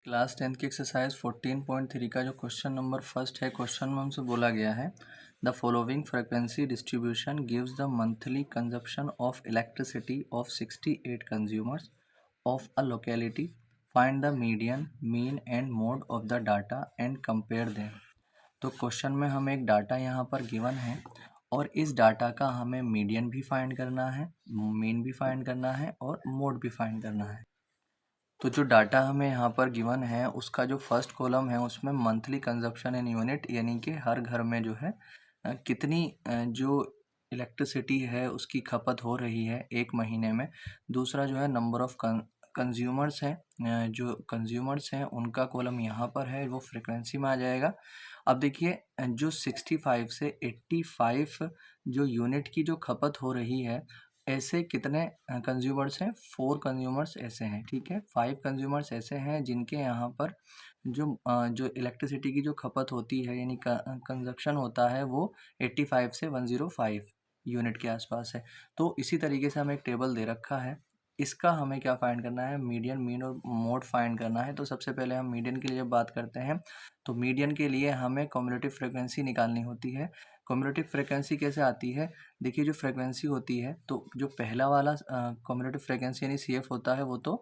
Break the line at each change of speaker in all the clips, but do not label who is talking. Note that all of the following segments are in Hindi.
क्लास 10 की एक्सरसाइज 14.3 का जो क्वेश्चन नंबर फर्स्ट है, क्वेश्चन में हमसे बोला गया है the following frequency distribution gives the monthly consumption of elasticity of 68 consumers of a locality. Find the median mean and mode of the data and compare them. तो क्वेश्चन में हमें एक डाटा यहाँ पर गिवन है और इस डाटा का हमें मीडियन भी फाइंड करना है, मीन भी फाइंड करना है और मोड भी फाइंड करना है। तो जो डाटा हमें यहाँ पर गिवन है उसका जो फर्स्ट कॉलम है उसमें मंथली कंजप्शन इन यूनिट, यानी कि हर घर में जो है कितनी जो इलेक्ट्रिसिटी है उसकी खपत हो रही है एक महीने में। दूसरा जो है नंबर ऑफ कंज्यूमर्स हैं, जो कंज्यूमर्स हैं उनका कॉलम यहाँ पर है, वो फ्रिक्वेंसी में आ जाएगा। अब देखिए जो 65 से 85 जो यूनिट की जो खपत हो रही है, ऐसे कितने कंज्यूमर्स हैं? 4 कंज्यूमर्स ऐसे हैं, ठीक है। 5 कंज्यूमर्स ऐसे हैं जिनके यहाँ पर जो इलेक्ट्रिसिटी की जो खपत होती है यानी कंजप्शन होता है वो 85 से 105 यूनिट के आसपास है। तो इसी तरीके से हमें एक टेबल दे रखा है, इसका हमें क्या फाइंड करना है? मीडियन, मीन और मोड फाइंड करना है। तो सबसे पहले हम मीडियन के लिए जब बात करते हैं तो मीडियन के लिए हमें कम्युलेटिव फ्रिक्वेंसी निकालनी होती है। कम्युलेटिव फ्रिक्वेंसी कैसे आती है? देखिए जो फ्रिक्वेंसी होती है तो जो पहला वाला कम्युलेटिव फ्रिक्वेंसी यानी CF होता है वो तो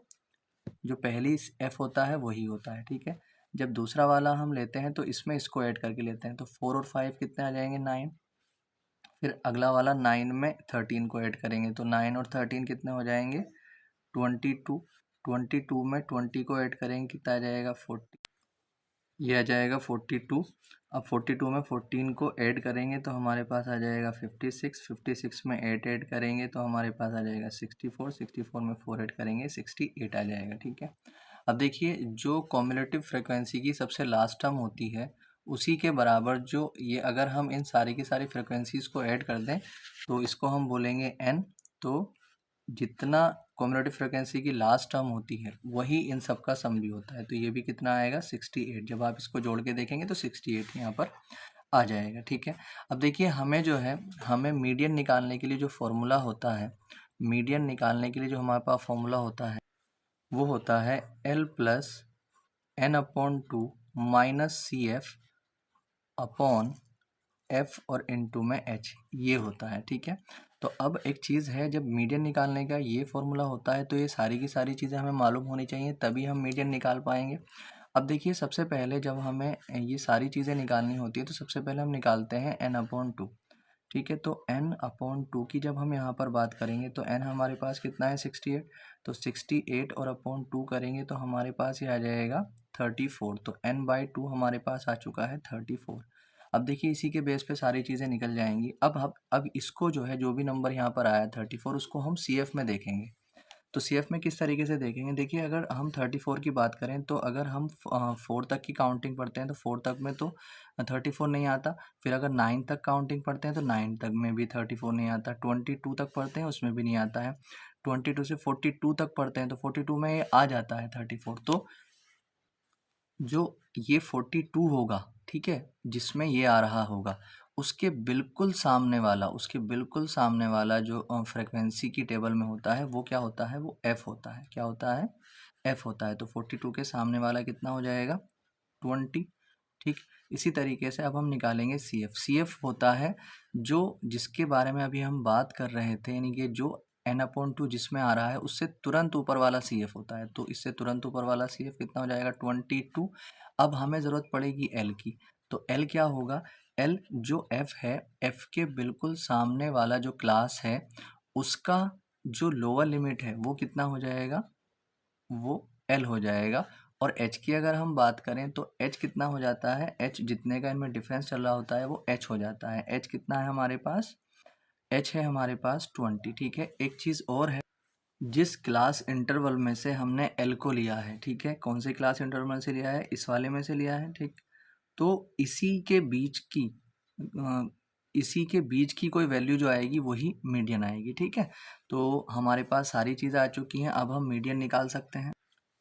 जो पहली F होता है वही होता है, ठीक है। जब दूसरा वाला हम लेते हैं तो इसमें इसको ऐड करके लेते हैं तो 4 और 5 कितने आ जाएंगे? 9। फिर अगला वाला 9 में 13 को ऐड करेंगे तो 9 और 13 कितने हो जाएंगे? 22। 22 में 20 को ऐड करेंगे कितना आ जाएगा? 40। ये आ जाएगा 42। अब 42 में 14 को ऐड करेंगे तो हमारे पास आ जाएगा 56। 56 में 8 ऐड करेंगे तो हमारे पास आ जाएगा 64। 64 में 4 ऐड करेंगे 68 आ जाएगा, ठीक है। अब देखिए जो कॉम्युलेटिव फ्रिक्वेंसी की सबसे लास्ट टर्म होती है उसी के बराबर जो ये, अगर हम इन सारी की सारी फ्रिक्वेंसीज को ऐड कर दें तो इसको हम बोलेंगे n। तो जितना कम्युलेटिव फ्रिक्वेंसी की लास्ट टर्म होती है वही इन सब का सम भी होता है। तो ये भी कितना आएगा? 68। जब आप इसको जोड़ के देखेंगे तो 68 यहाँ पर आ जाएगा, ठीक है। अब देखिए हमें जो है हमें मीडियन निकालने के लिए जो फॉर्मूला होता है, मीडियन निकालने के लिए जो हमारे पास फॉर्मूला होता है वो होता है L plus N/2 minus CF upon F और इनटू में H, ये होता है, ठीक है। तो अब एक चीज़ है, जब मीडियन निकालने का ये फॉर्मूला होता है तो ये सारी की सारी चीज़ें हमें मालूम होनी चाहिए तभी हम मीडियन निकाल पाएंगे। अब देखिए सबसे पहले जब हमें ये सारी चीज़ें निकालनी होती है तो सबसे पहले हम निकालते हैं N/2, ठीक है। तो N/2 की जब हम यहाँ पर बात करेंगे तो N हमारे पास कितना है? 68। तो 68 और अपॉन 2 करेंगे तो हमारे पास ये आ जाएगा 34। तो N/2 हमारे पास आ चुका है 34। अब देखिए इसी के बेस पे सारी चीज़ें निकल जाएंगी। अब इसको जो है, जो भी नंबर यहाँ पर आया 34, उसको हम CF में देखेंगे। तो CF में किस तरीके से देखेंगे? देखिए अगर हम 34 की बात करें तो अगर हम 4 तक की काउंटिंग पढ़ते हैं तो 4 तक में तो 34 नहीं आता। फिर अगर 9 तक काउंटिंग पढ़ते हैं तो 9 तक में भी 34 नहीं आता। 22 तक पढ़ते हैं उसमें भी नहीं आता है। 22 से 42 तक पढ़ते हैं तो 42 में ये आ जाता है 34। तो जो ये 42 होगा, ठीक है, जिसमें ये आ रहा होगा उसके बिल्कुल सामने वाला जो फ्रिक्वेंसी की टेबल में होता है वो क्या होता है? वो F होता है। क्या होता है? F होता है। तो 42 के सामने वाला कितना हो जाएगा? 20, ठीक। इसी तरीके से अब हम निकालेंगे CF। CF होता है जो जिसके बारे में अभी हम बात कर रहे थे, यानी कि जो N/2 जिसमें आ रहा है उससे तुरंत ऊपर वाला CF होता है। तो इससे तुरंत ऊपर वाला CF कितना हो जाएगा? 22। अब हमें ज़रूरत पड़ेगी L की। तो L क्या होगा? L जो F है, F के बिल्कुल सामने वाला जो क्लास है उसका जो लोअर लिमिट है वो कितना हो जाएगा? वो L हो जाएगा। और H की अगर हम बात करें तो H कितना हो जाता है? H जितने का इनमें डिफरेंस चल रहा होता है वो H हो जाता है। H कितना है हमारे पास? H है हमारे पास 20, ठीक है। एक चीज़ और है, जिस क्लास इंटरवल में से हमने L को लिया है, ठीक है, कौन से क्लास इंटरवल से लिया है? इस वाले में से लिया है, ठीक। तो अ, इसी के बीच की कोई वैल्यू जो आएगी वही मीडियन आएगी, ठीक है। तो हमारे पास सारी चीज़ें आ चुकी हैं, अब हम मीडियन निकाल सकते हैं।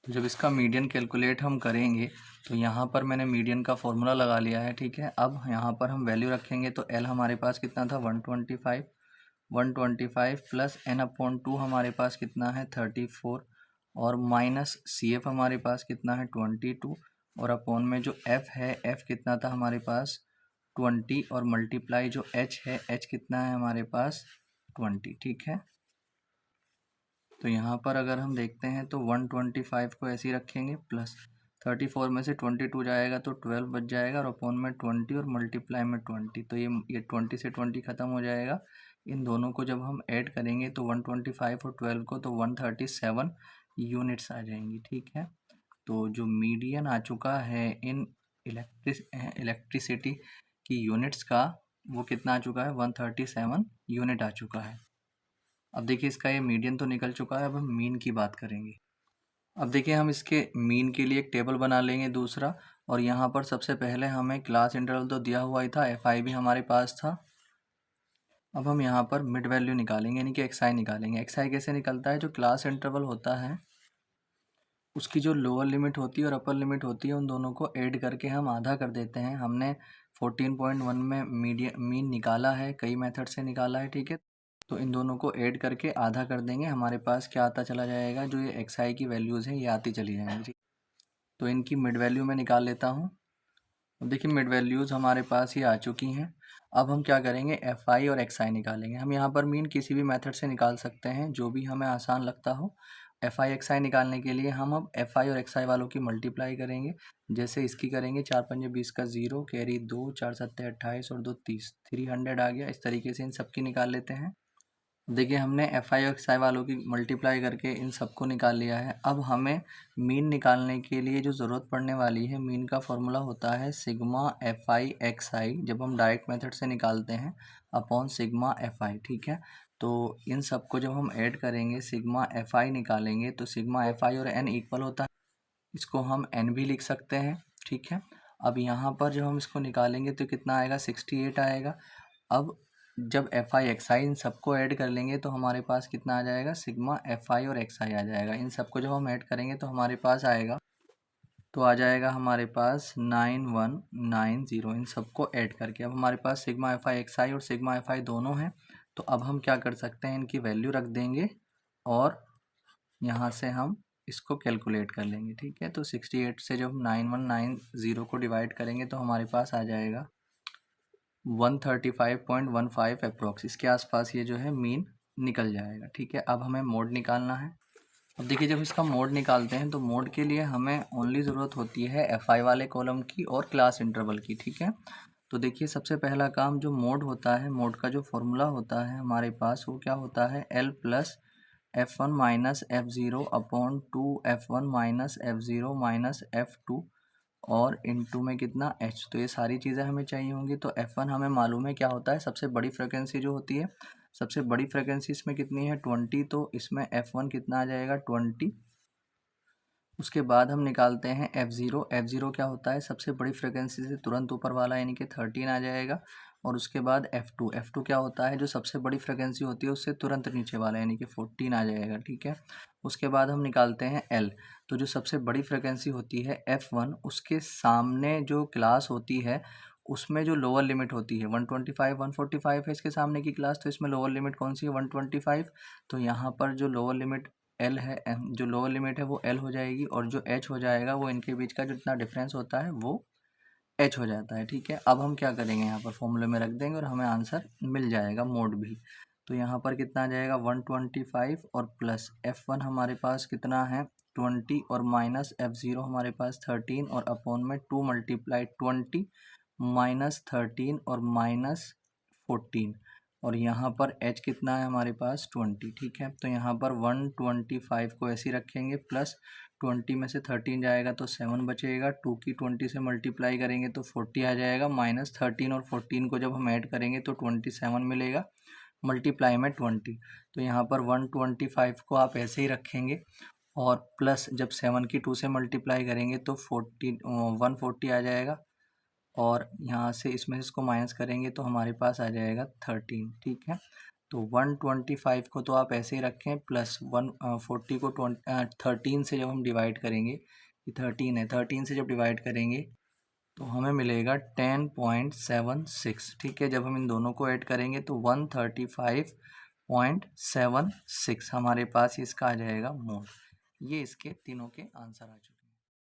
तो जब इसका मीडियन कैलकुलेट हम करेंगे तो यहाँ पर मैंने मीडियन का फॉर्मूला लगा लिया है, ठीक है। अब यहाँ पर हम वैल्यू रखेंगे तो L हमारे पास कितना था? 125 प्लस N/2 हमारे पास कितना है? 34 और माइनस CF हमारे पास कितना है 22 और अपॉन में जो F है F कितना था हमारे पास 20 और मल्टीप्लाई जो H है H कितना है हमारे पास 20। ठीक है, तो यहाँ पर अगर हम देखते हैं तो 125 को ऐसे ही रखेंगे प्लस 34 में से 22 जाएगा तो 12 बच जाएगा और अपॉन में 20 और मल्टीप्लाई में 20, तो ये 20 से 20 ख़त्म हो जाएगा। इन दोनों को जब हम ऐड करेंगे तो 125 और 12 को तो 137 यूनिट्स आ जाएंगी। ठीक है, तो जो मीडियन आ चुका है इन इलेक्ट्रिसिटी की यूनिट्स का वो कितना आ चुका है 137 यूनिट आ चुका है। अब देखिए इसका ये मीडियन तो निकल चुका है, अब हम मीन की बात करेंगे। अब देखिए हम इसके मीन के लिए एक टेबल बना लेंगे दूसरा, और यहाँ पर सबसे पहले हमें क्लास इंटरवल तो दिया हुआ ही था, FI भी हमारे पास था। अब हम यहाँ पर मिड वैल्यू निकालेंगे यानी कि XI निकालेंगे। XI कैसे निकलता है, जो क्लास इंटरवल होता है उसकी जो लोअर लिमिट होती है और अपर लिमिट होती है उन दोनों को ऐड करके हम आधा कर देते हैं। हमने 14.1 में मीन निकाला है, कई मेथड से निकाला है। ठीक है, तो इन दोनों को ऐड करके आधा कर देंगे, हमारे पास क्या आता चला जाएगा, जो ये XI की वैल्यूज़ हैं ये आती चली जाएंगी। तो इनकी मिड वैल्यू मैं निकाल लेता हूँ। अब देखिए मिड वैल्यूज़ हमारे पास ये आ चुकी हैं। अब हम क्या करेंगे, FI और XI निकालेंगे। हम यहाँ पर मीन किसी भी मेथड से निकाल सकते हैं, जो भी हमें आसान लगता हो। FI XI निकालने के लिए हम अब FI और XI वालों की मल्टीप्लाई करेंगे। जैसे इसकी करेंगे 4 पंजे 20 का 0, कैरी 2, 4 सत्ते 28 और 2 30, 300 आ गया। इस तरीके से इन सब की निकाल लेते हैं। देखिए हमने FI और XI वालों की मल्टीप्लाई करके इन सबको निकाल लिया है। अब हमें मीन निकालने के लिए जो ज़रूरत पड़ने वाली है, मीन का फॉर्मूला होता है सिग्मा FI XI, जब हम डायरेक्ट मेथड से निकालते हैं, अपॉन सिग्मा FI। ठीक है, तो इन सबको जब हम ऐड करेंगे सिग्मा FI निकालेंगे तो सिग्मा FI और N इक्वल होता है, इसको हम N भी लिख सकते हैं। ठीक है, अब यहाँ पर जब हम इसको निकालेंगे तो कितना आएगा 68 आएगा। अब जब FI XI इन सबको ऐड कर लेंगे तो हमारे पास कितना आ जाएगा, सिग्मा FI और XI आ जाएगा। इन सबको जब हम ऐड करेंगे तो हमारे पास आएगा, तो आ जाएगा हमारे पास 9190 इन सबको ऐड करके। अब हमारे पास सिग्मा FI XI और सिग्मा FI दोनों हैं, तो अब हम क्या कर सकते हैं, इनकी वैल्यू रख देंगे और यहाँ से हम इसको कैलकुलेट कर लेंगे। ठीक है, तो 68 से जब हम 9190 को डिवाइड करेंगे तो हमारे पास आ जाएगा 135.15 अप्रोक्स, इसके आसपास ये जो है मीन निकल जाएगा। ठीक है, अब हमें मोड निकालना है। अब देखिए जब इसका मोड निकालते हैं तो मोड के लिए हमें ओनली ज़रूरत होती है FI वाले कॉलम की और क्लास इंटरवल की। ठीक है, तो देखिए सबसे पहला काम जो मोड होता है, मोड का जो फॉर्मूला होता है हमारे पास वो क्या होता है, L plus F1 minus F0 upon 2 F1 minus F0 minus F2 और इनटू में कितना H। तो ये सारी चीज़ें हमें चाहिए होंगी। तो F1 हमें मालूम है क्या होता है, सबसे बड़ी फ्रिक्वेंसी जो होती है, सबसे बड़ी फ्रिक्वेंसी इसमें कितनी है 20, तो इसमें F1 कितना आ जाएगा 20। उसके बाद हम निकालते हैं F0 क्या होता है, सबसे बड़ी फ्रिक्वेंसी से तुरंत ऊपर वाला यानी कि 13 आ जाएगा। और उसके बाद F2 क्या होता है, जो सबसे बड़ी फ्रिक्वेंसी होती है उससे तुरंत नीचे वाला यानी कि 14 आ जाएगा। ठीक है, उसके बाद हम निकालते हैं L, तो जो सबसे बड़ी फ्रिक्वेंसी होती है F1 उसके सामने जो क्लास होती है उसमें जो लोअर लिमिट होती है 125 145 है इसके सामने की क्लास, तो इसमें लोअर लिमिट कौन सी है 125। तो यहाँ पर जो लोअर लिमिट L है, जो लोअर लिमिट है वो L हो जाएगी और जो H हो जाएगा वो इनके बीच का जो इतना डिफरेंस होता है वो H हो जाता है। ठीक है, अब हम क्या करेंगे, यहाँ पर फॉर्मूले में रख देंगे और हमें आंसर मिल जाएगा मोड भी। तो यहाँ पर कितना आ जाएगा 125 और प्लस F1 हमारे पास कितना है 20 और माइनस F0 हमारे पास 13 और अपॉन में 2 मल्टीप्लाई 20 माइनस 13 और माइनस 14 और यहाँ पर H कितना है हमारे पास 20। ठीक है, तो यहाँ पर 125 को ऐसे ही रखेंगे, प्लस 20 में से 13 जाएगा तो 7 बचेगा, 2 की 20 से मल्टीप्लाई करेंगे तो 40 आ जाएगा, माइनस 13 और 14 को जब हम ऐड करेंगे तो 27 मिलेगा, मल्टीप्लाई में 20। तो यहाँ पर 125 को आप ऐसे ही रखेंगे और प्लस जब 7 की 2 से मल्टीप्लाई करेंगे तो 140 आ जाएगा और यहाँ से इसमें इसको माइनस करेंगे तो हमारे पास आ जाएगा 13। ठीक है, तो 125 को तो आप ऐसे ही रखें, प्लस 140 को 13 से जब हम डिवाइड करेंगे, ये 13 है, 13 से जब डिवाइड करेंगे तो हमें मिलेगा 10.76। ठीक है, जब हम इन दोनों को ऐड करेंगे तो 135.76 हमारे पास इसका आ जाएगा मोड। ये इसके तीनों के आंसर आ चुके हैं।